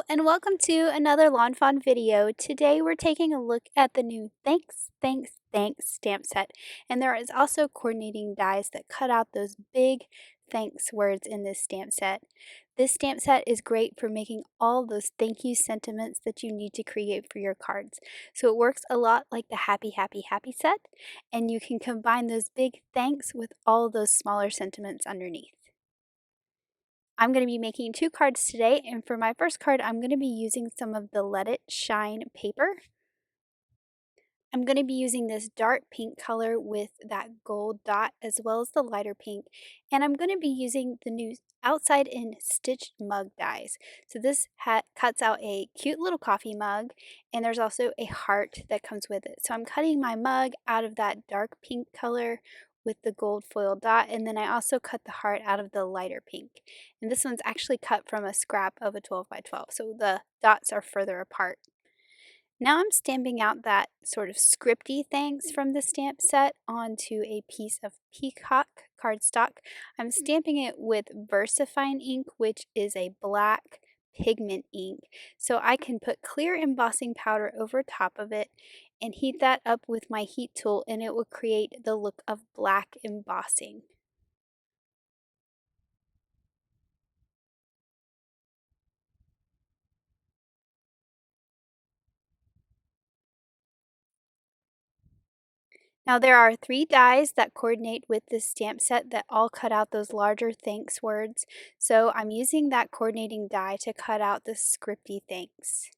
and welcome to another Lawn Fawn video. Today we're taking a look at the new Thanks, Thanks, Thanks stamp set. And there is also coordinating dies that cut out those big thanks words in this stamp set. This stamp set is great for making all those thank you sentiments that you need to create for your cards. So it works a lot like the Happy, Happy, Happy set, and you can combine those big thanks with all those smaller sentiments underneath. I'm going to be making 2 cards today, and for my first card I'm going to be using some of the Let It Shine paper. I'm going to be using this dark pink color with that gold dot as well as the lighter pink, and I'm going to be using the new outside in stitched mug dies. So this cuts out a cute little coffee mug, and there's also a heart that comes with it. So I'm cutting my mug out of that dark pink color with the gold foil dot, and then I also cut the heart out of the lighter pink. And this one's actually cut from a scrap of a 12 by 12, so the dots are further apart. Now I'm stamping out that sort of scripty thanks from the stamp set onto a piece of peacock cardstock. I'm stamping it with VersaFine ink, which is a black pigment ink, so I can put clear embossing powder over top of it and heat that up with my heat tool, and it will create the look of black embossing. Now there are 3 dies that coordinate with this stamp set that all cut out those larger thanks words, so I'm using that coordinating die to cut out the scripty thanks.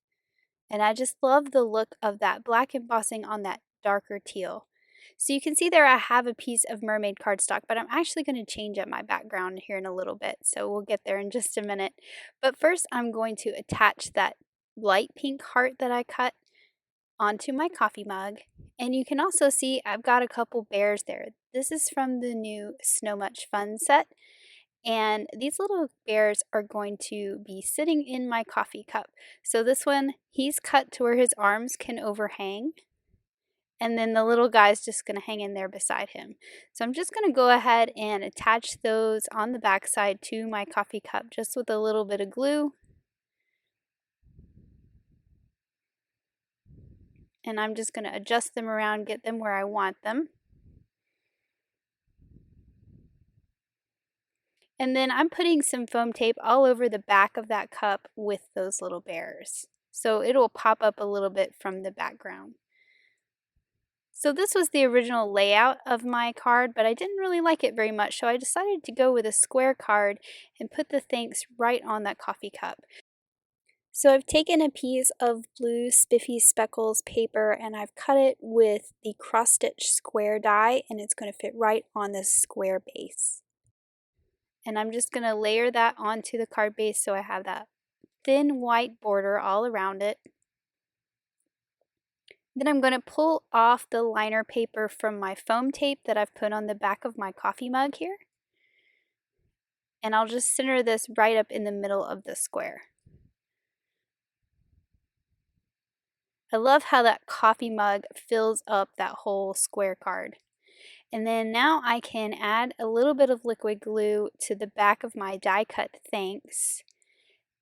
And I just love the look of that black embossing on that darker teal. So you can see there I have a piece of mermaid cardstock, but I'm actually going to change up my background here in a little bit, so we'll get there in just a minute. But first I'm going to attach that light pink heart that I cut onto my coffee mug, and you can also see I've got a couple bears there. This is from the new Snow Much Fun set, and these little bears are going to be sitting in my coffee cup. So this one, he's cut to where his arms can overhang, and then the little guy's just going to hang in there beside him. So I'm just going to go ahead and attach those on the back side to my coffee cup just with a little bit of glue. And I'm just going to adjust them around, get them where I want them. And then I'm putting some foam tape all over the back of that cup with those little bears, so it will pop up a little bit from the background. So this was the original layout of my card, but I didn't really like it very much, so I decided to go with a square card and put the thanks right on that coffee cup. So I've taken a piece of blue spiffy speckles paper and I've cut it with the cross stitch square die, and it's going to fit right on this square base. And I'm just going to layer that onto the card base so I have that thin white border all around it. Then I'm going to pull off the liner paper from my foam tape that I've put on the back of my coffee mug here. And I'll just center this right up in the middle of the square. I love how that coffee mug fills up that whole square card. And then now I can add a little bit of liquid glue to the back of my die cut thanks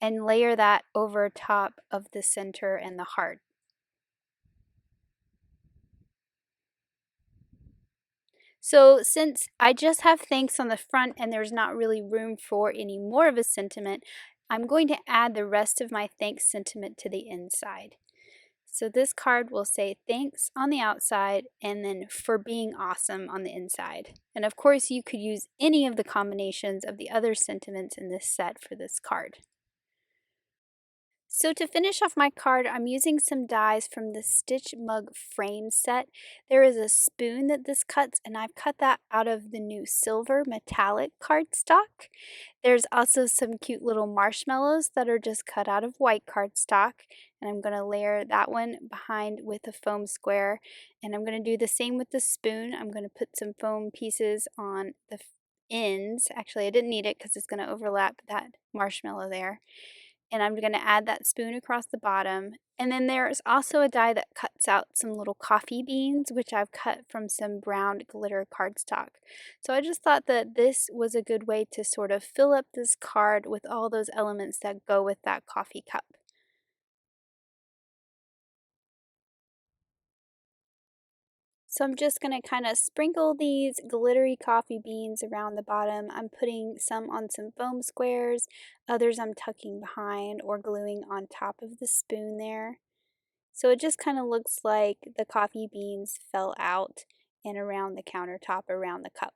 and layer that over top of the center and the heart. So since I just have thanks on the front and there's not really room for any more of a sentiment, I'm going to add the rest of my thanks sentiment to the inside. So this card will say thanks on the outside and then for being awesome on the inside. And of course you could use any of the combinations of the other sentiments in this set for this card. So to finish off my card, I'm using some dies from the Stitch Mug Frame set. There is a spoon that this cuts, and I've cut that out of the new silver metallic cardstock. There's also some cute little marshmallows that are just cut out of white cardstock, and I'm going to layer that one behind with a foam square. And I'm going to do the same with the spoon. I'm going to put some foam pieces on the ends. Actually, I didn't need it because it's going to overlap that marshmallow there. And I'm going to add that spoon across the bottom. And then there's also a die that cuts out some little coffee beans, which I've cut from some brown glitter cardstock. So I just thought that this was a good way to sort of fill up this card with all those elements that go with that coffee cup. So I'm just going to kind of sprinkle these glittery coffee beans around the bottom. I'm putting some on some foam squares, others I'm tucking behind or gluing on top of the spoon there. So it just kind of looks like the coffee beans fell out and around the countertop around the cup.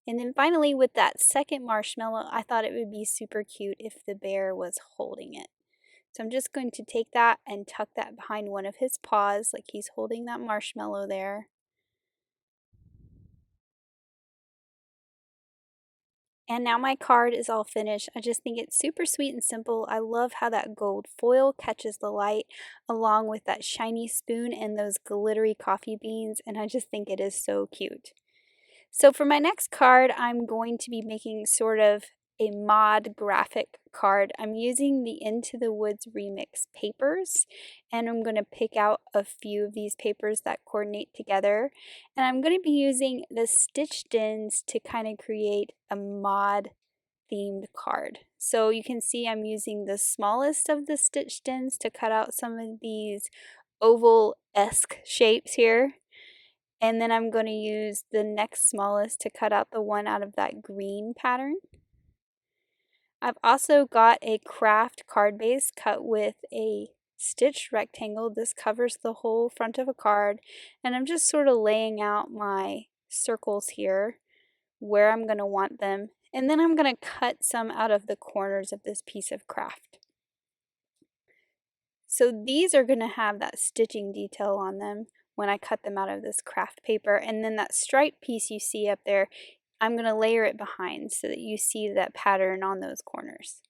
And then finally with that second marshmallow, I thought it would be super cute if the bear was holding it. So I'm just going to take that and tuck that behind one of his paws like he's holding that marshmallow there. And now my card is all finished. I just think it's super sweet and simple. I love how that gold foil catches the light along with that shiny spoon and those glittery coffee beans, and I just think it is so cute. So for my next card, I'm going to be making sort of a mod graphic card. I'm using the Into the Woods Remix papers, and I'm going to pick out a few of these papers that coordinate together. And I'm going to be using the stitched ins to kind of create a mod themed card. So you can see I'm using the smallest of the stitched ins to cut out some of these oval-esque shapes here. And then I'm going to use the next smallest to cut out the one out of that green pattern. I've also got a craft card base cut with a stitched rectangle. This covers the whole front of a card. And I'm just sort of laying out my circles here where I'm going to want them. And then I'm going to cut some out of the corners of this piece of craft. So these are going to have that stitching detail on them when I cut them out of this craft paper. And then that stripe piece you see up there, I'm going to layer it behind so that you see that pattern on those corners.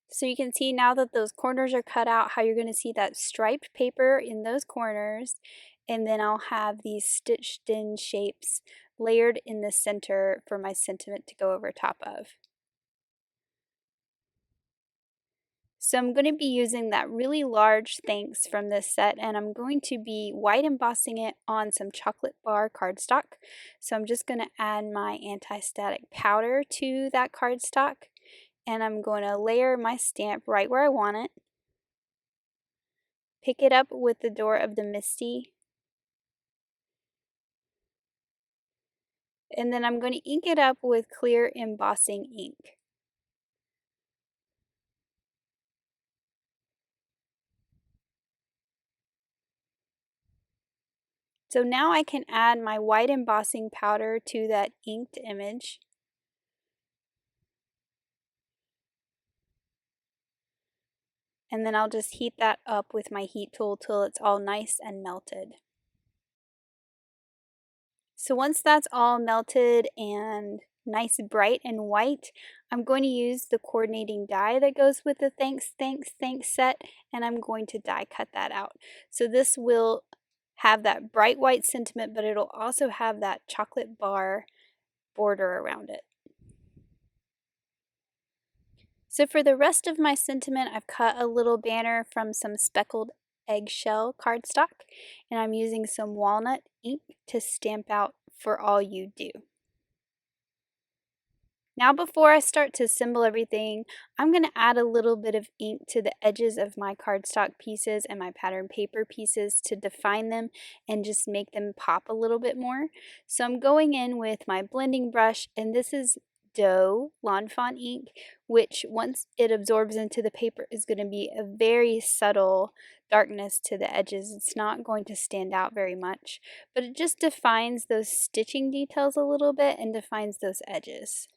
So you can see now that those corners are cut out how you're going to see that striped paper in those corners, and then I'll have these stitched in shapes layered in the center for my sentiment to go over top of. So I'm going to be using that really large thanks from this set, and I'm going to be white embossing it on some chocolate bar cardstock. So I'm just going to add my anti-static powder to that cardstock, and I'm going to layer my stamp right where I want it. Pick it up with the door of the Misty, and then I'm going to ink it up with clear embossing ink. So now I can add my white embossing powder to that inked image. And then I'll just heat that up with my heat tool till it's all nice and melted. So once that's all melted and nice bright and white, I'm going to use the coordinating die that goes with the thanks, thanks, thanks set, and I'm going to die cut that out. So this will have that bright white sentiment, but it'll also have that chocolate bar border around it. So for the rest of my sentiment, I've cut a little banner from some speckled eggshell cardstock, and I'm using some walnut ink to stamp out "For All You Do." Now before I start to assemble everything, I'm going to add a little bit of ink to the edges of my cardstock pieces and my pattern paper pieces to define them and just make them pop a little bit more. So I'm going in with my blending brush, and this is Doe lawnfawn ink, which once it absorbs into the paper is going to be a very subtle darkness to the edges. It's not going to stand out very much, but it just defines those stitching details a little bit and defines those edges.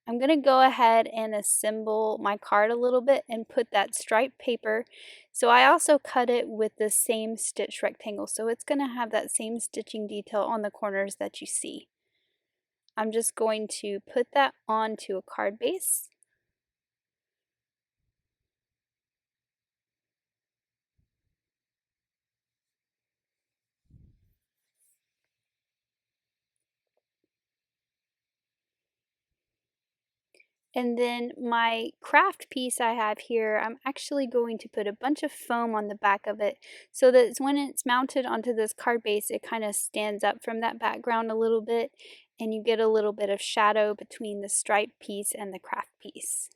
I'm going to go ahead and assemble my card a little bit and put that striped paper. So I also cut it with the same stitch rectangle, so it's going to have that same stitching detail on the corners that you see. I'm just going to put that onto a card base. And then my craft piece I have here, I'm actually going to put a bunch of foam on the back of it so that when it's mounted onto this card base, it kind of stands up from that background a little bit and you get a little bit of shadow between the stripe piece and the craft piece.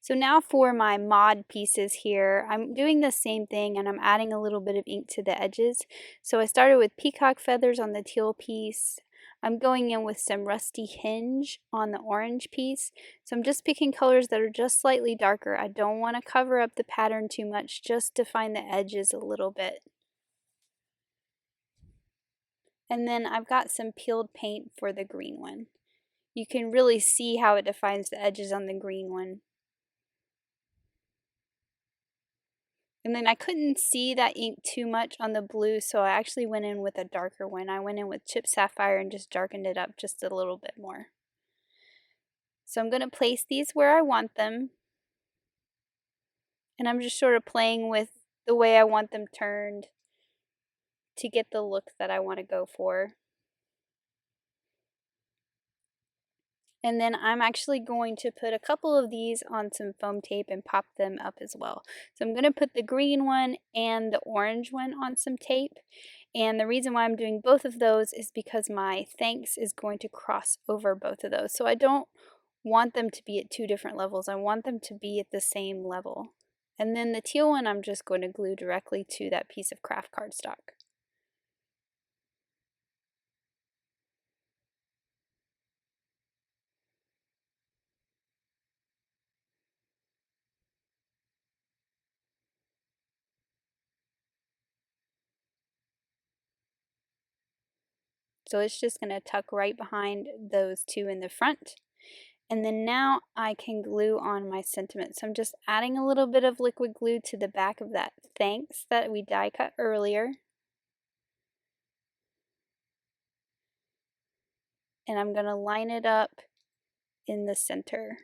So now for my mod pieces here, I'm doing the same thing and I'm adding a little bit of ink to the edges. So I started with peacock feathers on the teal piece. I'm going in with some rusty hinge on the orange piece. So I'm just picking colors that are just slightly darker. I don't want to cover up the pattern too much, just define the edges a little bit. And then I've got some peeled paint for the green one. You can really see how it defines the edges on the green one. And then I couldn't see that ink too much on the blue, so I actually went in with a darker one. I went in with Chip Sapphire and just darkened it up just a little bit more. So I'm going to place these where I want them. And I'm just sort of playing with the way I want them turned to get the look that I want to go for. And then I'm actually going to put a couple of these on some foam tape and pop them up as well. So I'm going to put the green one and the orange one on some tape. And the reason why I'm doing both of those is because my thanks is going to cross over both of those. So I don't want them to be at two different levels. I want them to be at the same level. And then the teal one I'm just going to glue directly to that piece of craft cardstock. So it's just going to tuck right behind those two in the front. And then now I can glue on my sentiment. So I'm just adding a little bit of liquid glue to the back of that thanks that we die cut earlier. And I'm going to line it up in the center.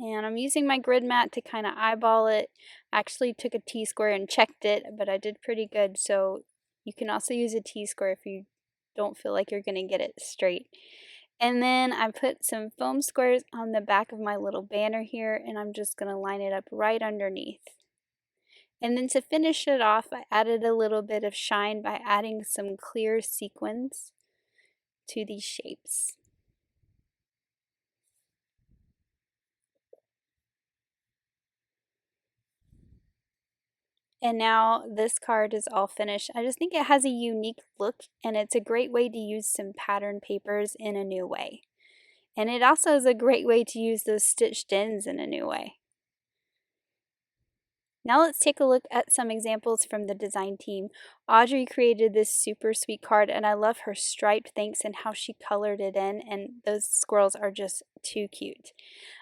And I'm using my grid mat to kind of eyeball it. I actually took a T-square and checked it, but I did pretty good. So you can also use a T-square if you don't feel like you're going to get it straight. And then I put some foam squares on the back of my little banner here, and I'm just going to line it up right underneath. And then to finish it off, I added a little bit of shine by adding some clear sequins to these shapes. And now this card is all finished. I just think it has a unique look and it's a great way to use some pattern papers in a new way. And it also is a great way to use those stitched ends in a new way. Now let's take a look at some examples from the design team. Audrey created this super sweet card and I love her striped thanks and how she colored it in, and those squirrels are just too cute.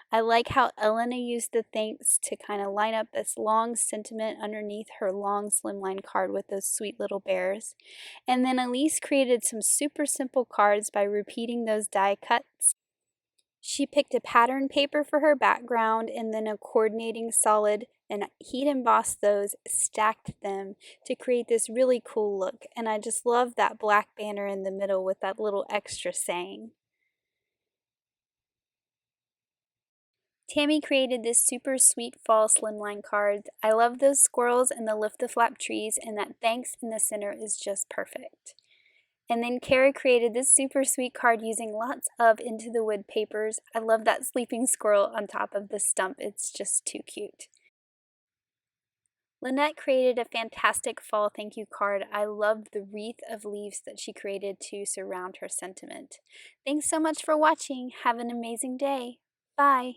I like how Elena used the thanks to kind of line up this long sentiment underneath her long slimline card with those sweet little bears. And then Elise created some super simple cards by repeating those die cuts. She picked a pattern paper for her background and then a coordinating solid and heat embossed those, stacked them to create this really cool look. And I just love that black banner in the middle with that little extra saying. Tammy created this super sweet fall slimline card. I love those squirrels and the lift the flap trees, and that thanks in the center is just perfect. And then Chari created this super sweet card using lots of Into the Wood papers. I love that sleeping squirrel on top of the stump. It's just too cute. Lynette created a fantastic fall thank you card. I love the wreath of leaves that she created to surround her sentiment. Thanks so much for watching. Have an amazing day. Bye.